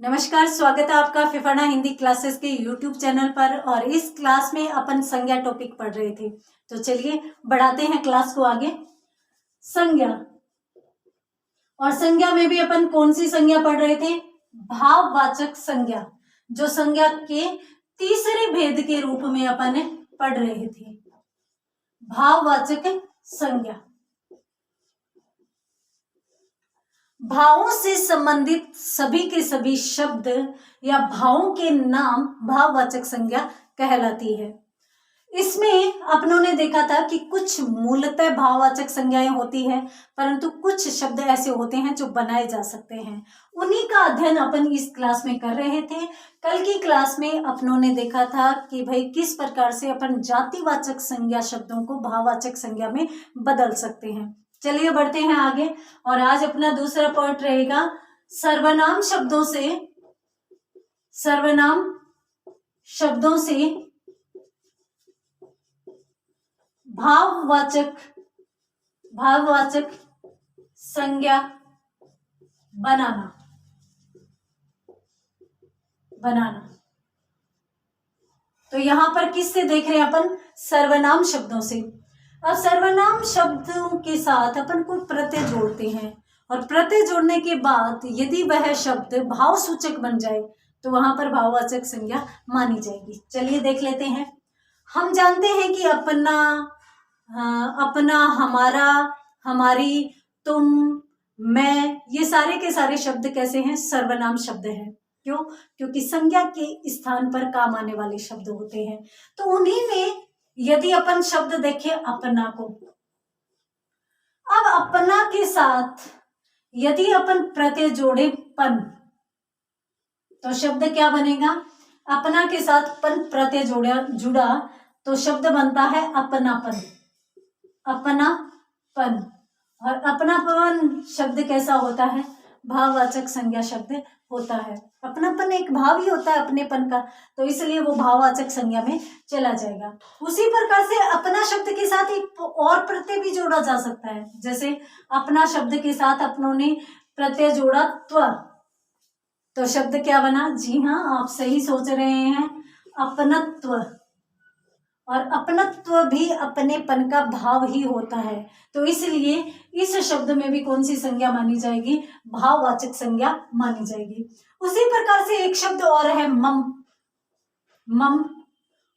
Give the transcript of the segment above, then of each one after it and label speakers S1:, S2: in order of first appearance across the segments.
S1: नमस्कार, स्वागत है आपका फिफाना हिंदी क्लासेस के यूट्यूब चैनल पर। और इस क्लास में अपन संज्ञा टॉपिक पढ़ रहे थे, तो चलिए बढ़ाते हैं क्लास को आगे। संज्ञा, और संज्ञा में भी अपन कौन सी संज्ञा पढ़ रहे थे? भाववाचक संज्ञा, जो संज्ञा के तीसरे भेद के रूप में अपन पढ़ रहे थे। भाववाचक संज्ञा, भावों से संबंधित सभी के सभी शब्द या भावों के नाम भाववाचक संज्ञा कहलाती है। इसमें अपनों ने देखा था कि कुछ मूलतः भाववाचक संज्ञाएं होती है, परंतु कुछ शब्द ऐसे होते हैं जो बनाए जा सकते हैं। उन्हीं का अध्ययन अपन इस क्लास में कर रहे थे। कल की क्लास में अपनों ने देखा था कि भाई किस प्रकार से अपन जातिवाचक संज्ञा शब्दों को भाववाचक संज्ञा में बदल सकते हैं। चलिए बढ़ते हैं आगे, और आज अपना दूसरा पॉइंट रहेगा सर्वनाम शब्दों से भाववाचक संज्ञा बनाना। तो यहां पर किससे देख रहे हैं अपन? सर्वनाम शब्दों से। अब सर्वनाम शब्दों के साथ अपन कोई प्रत्यय जोड़ते हैं, और प्रत्यय जोड़ने के बाद यदि वह शब्द भाव सूचक बन जाए तो वहां पर भाववाचक संज्ञा मानी जाएगी। चलिए देख लेते हैं। हम जानते हैं कि अपना, हमारा, हमारी, तुम, मैं, ये सारे के सारे शब्द कैसे हैं? सर्वनाम शब्द हैं। क्यों? क्योंकि संज्ञा के स्थान पर काम आने वाले शब्द होते हैं। तो उन्हीं में यदि अपन शब्द देखें अपना को, अब अपना के साथ यदि अपन प्रत्यय जोड़े पन, तो शब्द क्या बनेगा? अपना के साथ पन प्रत्यय जुड़ा तो शब्द बनता है अपनापन। और अपनापन शब्द कैसा होता है? भाववाचक संज्ञा शब्द होता है। अपनापन एक भाव ही होता है अपनेपन का, तो इसलिए वो भाववाचक संज्ञा में चला जाएगा। उसी प्रकार से अपना शब्द के साथ एक और प्रत्यय भी जोड़ा जा सकता है। जैसे अपना शब्द के साथ अपनों ने प्रत्यय जोड़ा त्व, तो शब्द क्या बना? जी हाँ, आप सही सोच रहे हैं, अपनत्व। और अपनत्व भी अपनेपन का भाव ही होता है, तो इसलिए इस शब्द में भी कौन सी संज्ञा मानी जाएगी? भाववाचक संज्ञा मानी जाएगी। उसी प्रकार से एक शब्द और है मम।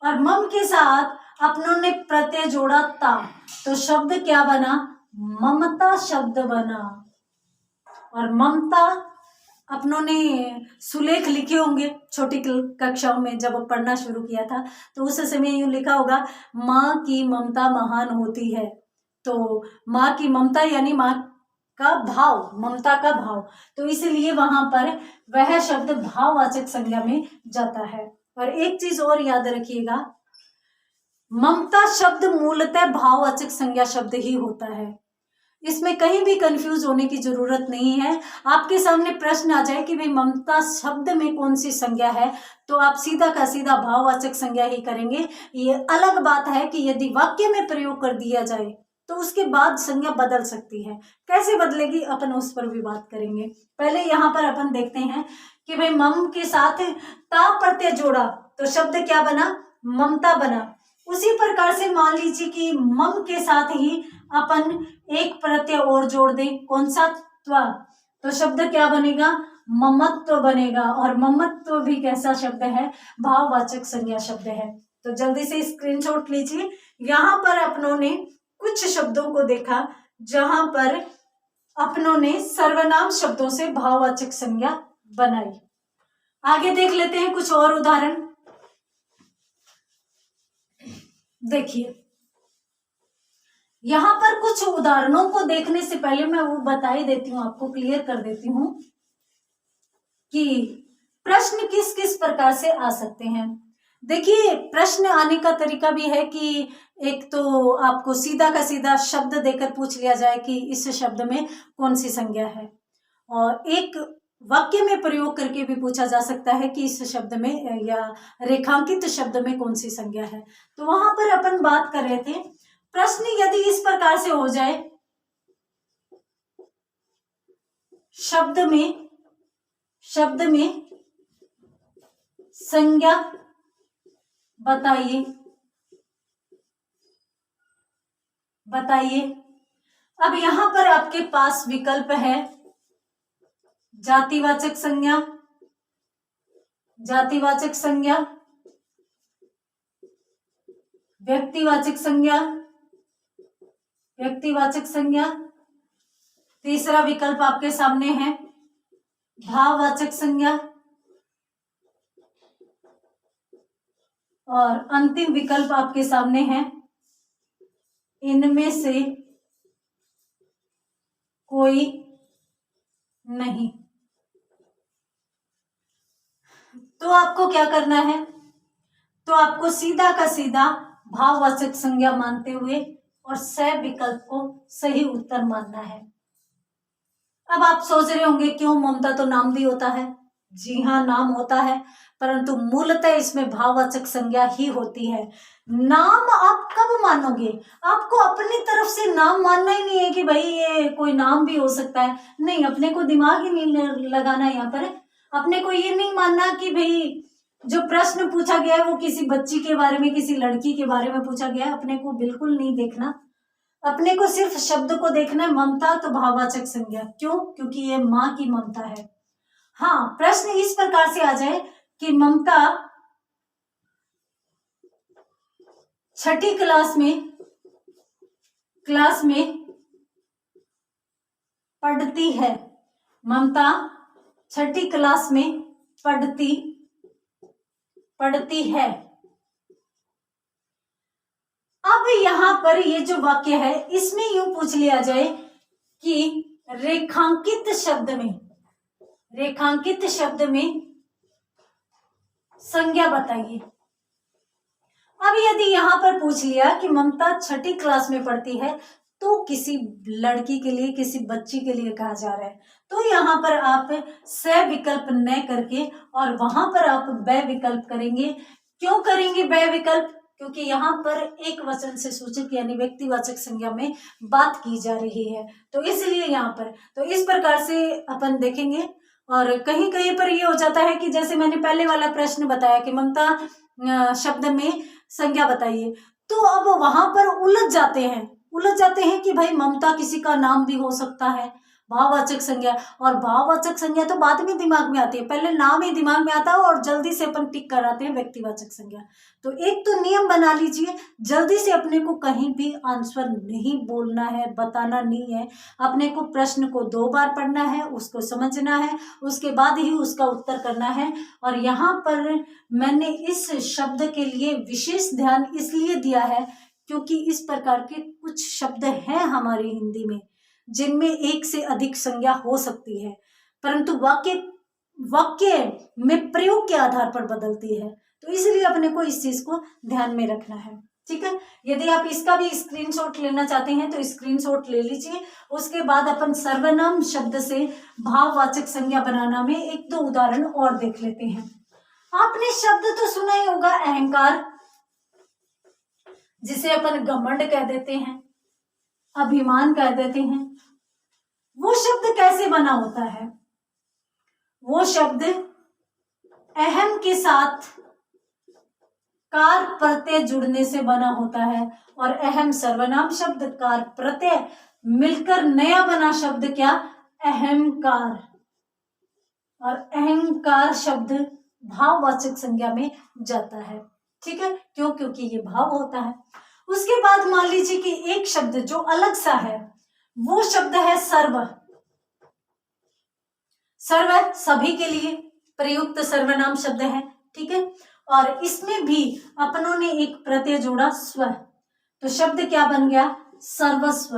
S1: और मम के साथ अपनों ने प्रत्यय जोड़ा ता, तो शब्द क्या बना? ममता शब्द बना। और ममता अपनों ने सुलेख लिखे होंगे छोटी कक्षाओं में, जब पढ़ना शुरू किया था तो उस समय यूं लिखा होगा, माँ की ममता महान होती है। तो माँ की ममता यानी माँ का भाव, ममता का भाव, तो इसलिए वहां पर वह शब्द भाववाचक संज्ञा में जाता है। और एक चीज और याद रखिएगा, ममता शब्द मूलतः भाववाचक संज्ञा शब्द ही होता है। इसमें कहीं भी कंफ्यूज होने की जरूरत नहीं है। आपके सामने प्रश्न आ जाए कि भाई ममता शब्द में कौन सी संज्ञा है, तो आप सीधा का सीधा भाववाचक संज्ञा ही करेंगे। ये अलग बात है कि यदि वाक्य में प्रयोग कर दिया जाए तो उसके बाद संज्ञा बदल सकती है। कैसे बदलेगी अपन उस पर भी बात करेंगे। पहले यहाँ पर अपन देखते हैं कि भाई मम के साथ ता प्रत्यय जोड़ा तो शब्द क्या बना? ममता बना। उसी प्रकार से मान लीजिए कि मम के साथ ही अपन एक प्रत्यय और जोड़ दें, कौन सा? त्व, तो शब्द क्या बनेगा? ममत्व बनेगा। और ममत्व भी कैसा शब्द है? भाववाचक संज्ञा शब्द है। तो जल्दी से स्क्रीनशॉट लीजिए। यहाँ पर अपनों ने कुछ शब्दों को देखा जहां पर अपनों ने सर्वनाम शब्दों से भाववाचक संज्ञा बनाई। आगे देख लेते हैं कुछ और उदाहरण। देखिए, यहां पर कुछ उदाहरणों को देखने से पहले मैं वो बता ही देती हूं, आपको क्लियर कर देती हूं कि प्रश्न किस किस प्रकार से आ सकते हैं। देखिए, प्रश्न आने का तरीका भी है कि एक तो आपको सीधा का सीधा शब्द देकर पूछ लिया जाए कि इस शब्द में कौन सी संज्ञा है, और एक वाक्य में प्रयोग करके भी पूछा जा सकता है कि इस शब्द में या रेखांकित शब्द में कौन सी संज्ञा है। तो वहां पर अपन बात कर रहे थे, प्रश्न यदि इस प्रकार से हो जाए, शब्द में संज्ञा बताइए, बताइए। अब यहां पर आपके पास विकल्प है जातिवाचक संज्ञा, जातिवाचक संज्ञा, व्यक्तिवाचक संज्ञा, व्यक्तिवाचक संज्ञा। तीसरा विकल्प आपके सामने है भाववाचक संज्ञा, और अंतिम विकल्प आपके सामने है इनमें से कोई नहीं। तो आपको क्या करना है, तो आपको सीधा का सीधा भाववाचक संज्ञा मानते हुए और स विकल्प को सही उत्तर मानना है। अब आप सोच रहे होंगे क्यों, ममता तो नाम भी होता है। जी हाँ, नाम होता है, परंतु मूलतः इसमें भाववाचक संज्ञा ही होती है। नाम आप कब मानोगे, आपको अपनी तरफ से नाम मानना ही नहीं है कि भाई ये कोई नाम भी हो सकता है, नहीं, अपने को दिमाग ही नहीं लगाना यहाँ पर। अपने को ये नहीं मानना कि भाई जो प्रश्न पूछा गया है वो किसी बच्ची के बारे में, किसी लड़की के बारे में पूछा गया है, अपने को बिल्कुल नहीं देखना। अपने को सिर्फ शब्द को देखना है, ममता तो भाववाचक संज्ञा। क्यों? क्योंकि ये माँ की ममता है। हाँ, प्रश्न इस प्रकार से आ जाए कि ममता छठी क्लास में पढ़ती है, ममता छठी क्लास में पढ़ती है। अब यहां पर ये जो वाक्य है इसमें यूं पूछ लिया जाए कि रेखांकित शब्द में संज्ञा बताइए। अब यदि यहां पर पूछ लिया कि ममता छठी क्लास में पढ़ती है, तो किसी लड़की के लिए, किसी बच्ची के लिए कहा जा रहा है, तो यहां पर आप स विकल्प न करके और वहां पर आप ब विकल्प करेंगे। क्यों करेंगे ब विकल्प? क्योंकि यहाँ पर एक वचन से सूचक यानी व्यक्तिवाचक संज्ञा में बात की जा रही है, तो इसलिए यहाँ पर तो इस प्रकार से अपन देखेंगे। और कहीं कहीं पर ये हो जाता है कि जैसे मैंने पहले वाला प्रश्न बताया कि ममता शब्द में संज्ञा बताइए, तो अब वहां पर उलझ जाते हैं कि भाई ममता किसी का नाम भी हो सकता है, भाववाचक संज्ञा। और भाववाचक संज्ञा तो बाद में दिमाग में आती है, पहले नाम ही दिमाग में आता है और जल्दी से अपन टिक कराते हैं व्यक्तिवाचक संज्ञा। तो एक तो नियम बना लीजिए, जल्दी से अपने को कहीं भी आंसर नहीं बोलना है, बताना नहीं है। अपने को प्रश्न को 2 बार पढ़ना है, उसको समझना है, उसके बाद ही उसका उत्तर करना है। और यहाँ पर मैंने इस शब्द के लिए विशेष ध्यान इसलिए दिया है क्योंकि इस प्रकार के कुछ शब्द हैं हमारी हिंदी में जिनमें एक से अधिक संज्ञा हो सकती है, परंतु वाक्य में प्रयोग के आधार पर बदलती है। तो इसलिए अपने को इस चीज को ध्यान में रखना है। ठीक है, यदि आप इसका भी स्क्रीनशॉट लेना चाहते हैं तो स्क्रीनशॉट ले लीजिए। उसके बाद अपन सर्वनाम शब्द से भाववाचक संज्ञा बनाना में 1-2 उदाहरण और देख लेते हैं। आपने शब्द तो सुना ही होगा अहंकार, जिसे अपन घमंड कह देते हैं, अभिमान कह देते हैं। वो शब्द कैसे बना होता है? वो शब्द अहम के साथ कार प्रत्यय जुड़ने से बना होता है, और अहम सर्वनाम शब्द, कार प्रत्यय मिलकर नया बना शब्द क्या? अहंकार। और अहंकार शब्द भाववाचक संज्ञा में जाता है। ठीक है, क्यों? क्योंकि ये भाव होता है। उसके बाद मान लीजिए कि एक शब्द जो अलग सा है, वो शब्द है सर्व। सर्व सभी के लिए प्रयुक्त सर्वनाम शब्द है। ठीक है, और इसमें भी अपनों ने एक प्रत्यय जोड़ा स्व, तो शब्द क्या बन गया? सर्वस्व।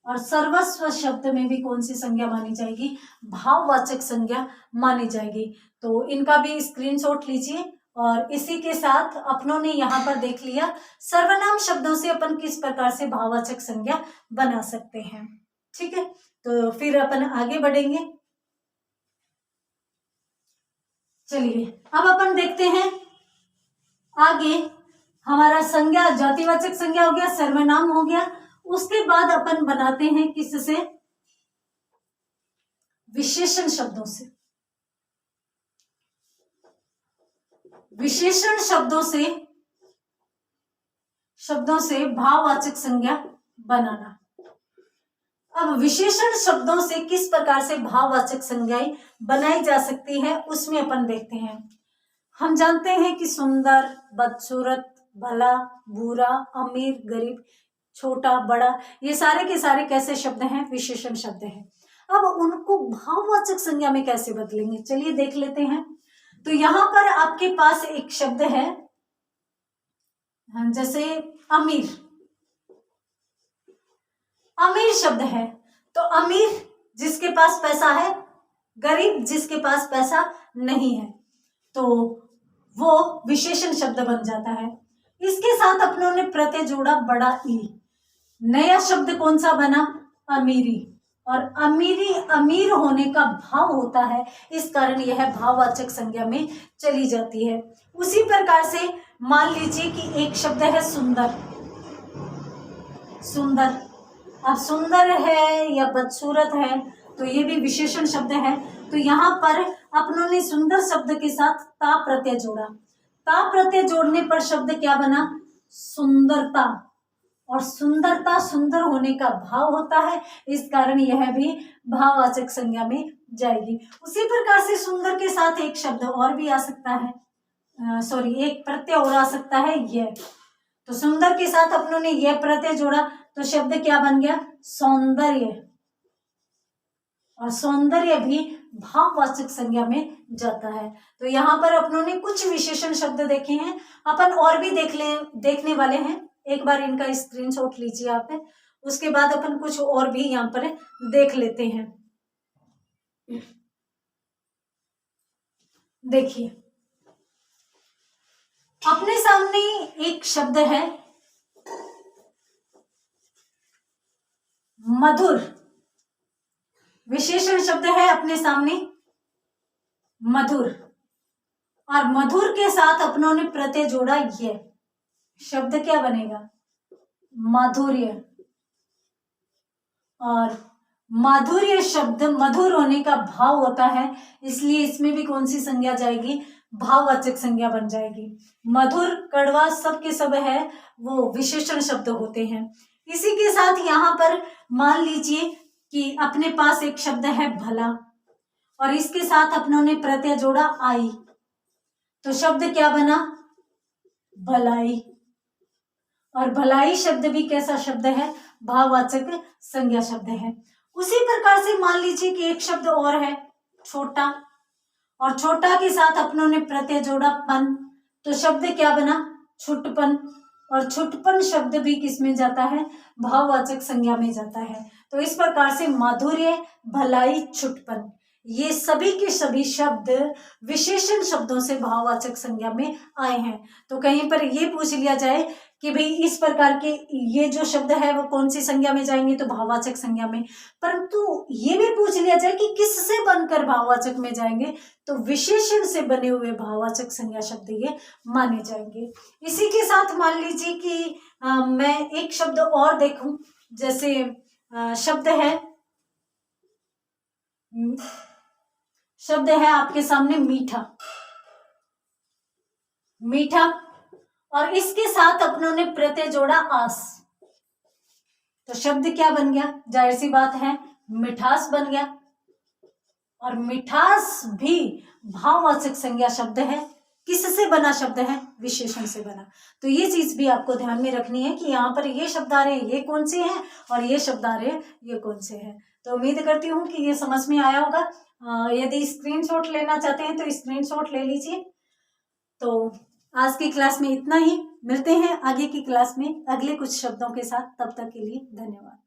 S1: और सर्वस्व शब्द में भी कौन सी संज्ञा मानी जाएगी? भाववाचक संज्ञा मानी जाएगी। तो इनका भी स्क्रीनशॉट लीजिए। और इसी के साथ अपनों ने यहाँ पर देख लिया सर्वनाम शब्दों से अपन किस प्रकार से भाववाचक संज्ञा बना सकते हैं। ठीक है, तो फिर अपन आगे बढ़ेंगे। चलिए अब अपन देखते हैं आगे। हमारा संज्ञा जातिवाचक संज्ञा हो गया, सर्वनाम हो गया। उसके बाद अपन बनाते हैं किससे? विशेषण शब्दों से। विशेषण शब्दों से भाववाचक संज्ञा बनाना। अब विशेषण शब्दों से किस प्रकार से भाववाचक संज्ञाएं बनाई जा सकती है उसमें अपन देखते हैं। हम जानते हैं कि सुंदर, बदसूरत, भला, बुरा, अमीर, गरीब, छोटा, बड़ा, ये सारे के सारे कैसे शब्द हैं? विशेषण शब्द हैं। अब उनको भाववाचक संज्ञा में कैसे बदलेंगे, चलिए देख लेते हैं। तो यहां पर आपके पास एक शब्द है, जैसे अमीर। अमीर शब्द है तो अमीर जिसके पास पैसा है, गरीब जिसके पास पैसा नहीं है, तो वो विशेषण शब्द बन जाता है। इसके साथ अपनों ने प्रत्यय जोड़ा बड़ा ई। नया शब्द कौन सा बना? अमीरी। और अमीरी अमीर होने का भाव होता है, इस कारण यह भाववाचक संज्ञा में चली जाती है। उसी प्रकार से मान लीजिए कि एक शब्द है सुंदर। सुंदर, अब सुंदर है या बदसूरत है तो ये भी विशेषण शब्द है। तो यहाँ पर अपनों ने सुंदर शब्द के साथ ता प्रत्यय जोड़ा। ता प्रत्यय जोड़ने पर शब्द क्या बना? सुंदरता। और सुंदरता सुंदर होने का भाव होता है, इस कारण यह भी भाववाचक संज्ञा में जाएगी। उसी प्रकार से सुंदर के साथ एक शब्द और भी आ सकता है, एक प्रत्यय और आ सकता है यह। तो सुंदर के साथ अपनों ने यह प्रत्यय जोड़ा तो शब्द क्या बन गया? सौंदर्य। और सौंदर्य भी भाववाचक संज्ञा में जाता है। तो यहाँ पर अपनों ने कुछ विशेषण शब्द देखे हैं, अपन और भी देखने वाले हैं। एक बार इनका स्क्रीनशॉट लीजिए आप, उसके बाद अपन कुछ और भी यहाँ पर देख लेते हैं। देखिए अपने सामने एक शब्द है मधुर। विशेषण शब्द है अपने सामने मधुर, और मधुर के साथ अपनों ने प्रत्यय जोड़ा ये, शब्द क्या बनेगा? माधुर्य। और माधुर्य शब्द मधुर होने का भाव होता है, इसलिए इसमें भी कौन सी संज्ञा जाएगी? भाववाचक संज्ञा बन जाएगी। मधुर, कड़वा सब के सब है वो विशेषण शब्द होते हैं। इसी के साथ यहाँ पर मान लीजिए कि अपने पास एक शब्द है भला, और इसके साथ अपनों ने प्रत्यय जोड़ा आई, तो शब्द क्या बना? भलाई। और भलाई शब्द भी कैसा शब्द है? भाववाचक संज्ञा शब्द है। उसी प्रकार से मान लीजिए कि एक शब्द और है छोटा, और छोटा के साथ अपनों ने प्रत्यय जोड़ा पन, तो शब्द क्या बना? छुटपन। और छुटपन शब्द भी किस में जाता है? भाववाचक संज्ञा में जाता है। तो इस प्रकार से माधुर्य, भलाई, छुटपन, ये सभी के सभी शब्द विशेषण शब्दों से भाववाचक संज्ञा में आए हैं। तो कहीं पर ये पूछ लिया जाए कि भाई इस प्रकार के ये जो शब्द है वो कौन सी संज्ञा में जाएंगे, तो भाववाचक संज्ञा में। परंतु ये भी पूछ लिया जाए कि किससे बनकर भाववाचक में जाएंगे, तो विशेषण से बने हुए भाववाचक संज्ञा शब्द ये माने जाएंगे। इसी के साथ मान लीजिए कि मैं एक शब्द और देखूं, जैसे शब्द है आपके सामने मीठा। मीठा, और इसके साथ अपनों ने प्रत्यय जोड़ा आस, तो शब्द क्या बन गया? जाहिर सी बात है मिठास बन गया। और मिठास भी भाववाचक संज्ञा शब्द है। किससे बना शब्द है? विशेषण से बना। तो ये चीज भी आपको ध्यान में रखनी है कि यहाँ पर ये शब्द आ रहे हैं ये कौन से हैं, और ये शब्द आ रहे हैं ये कौन से हैं। तो उम्मीद करती हूँ कि ये समझ में आया होगा। यदि स्क्रीनशॉट लेना चाहते हैं तो स्क्रीनशॉट ले लीजिए। तो आज की क्लास में इतना ही, मिलते हैं आगे की क्लास में अगले कुछ शब्दों के साथ। तब तक के लिए धन्यवाद।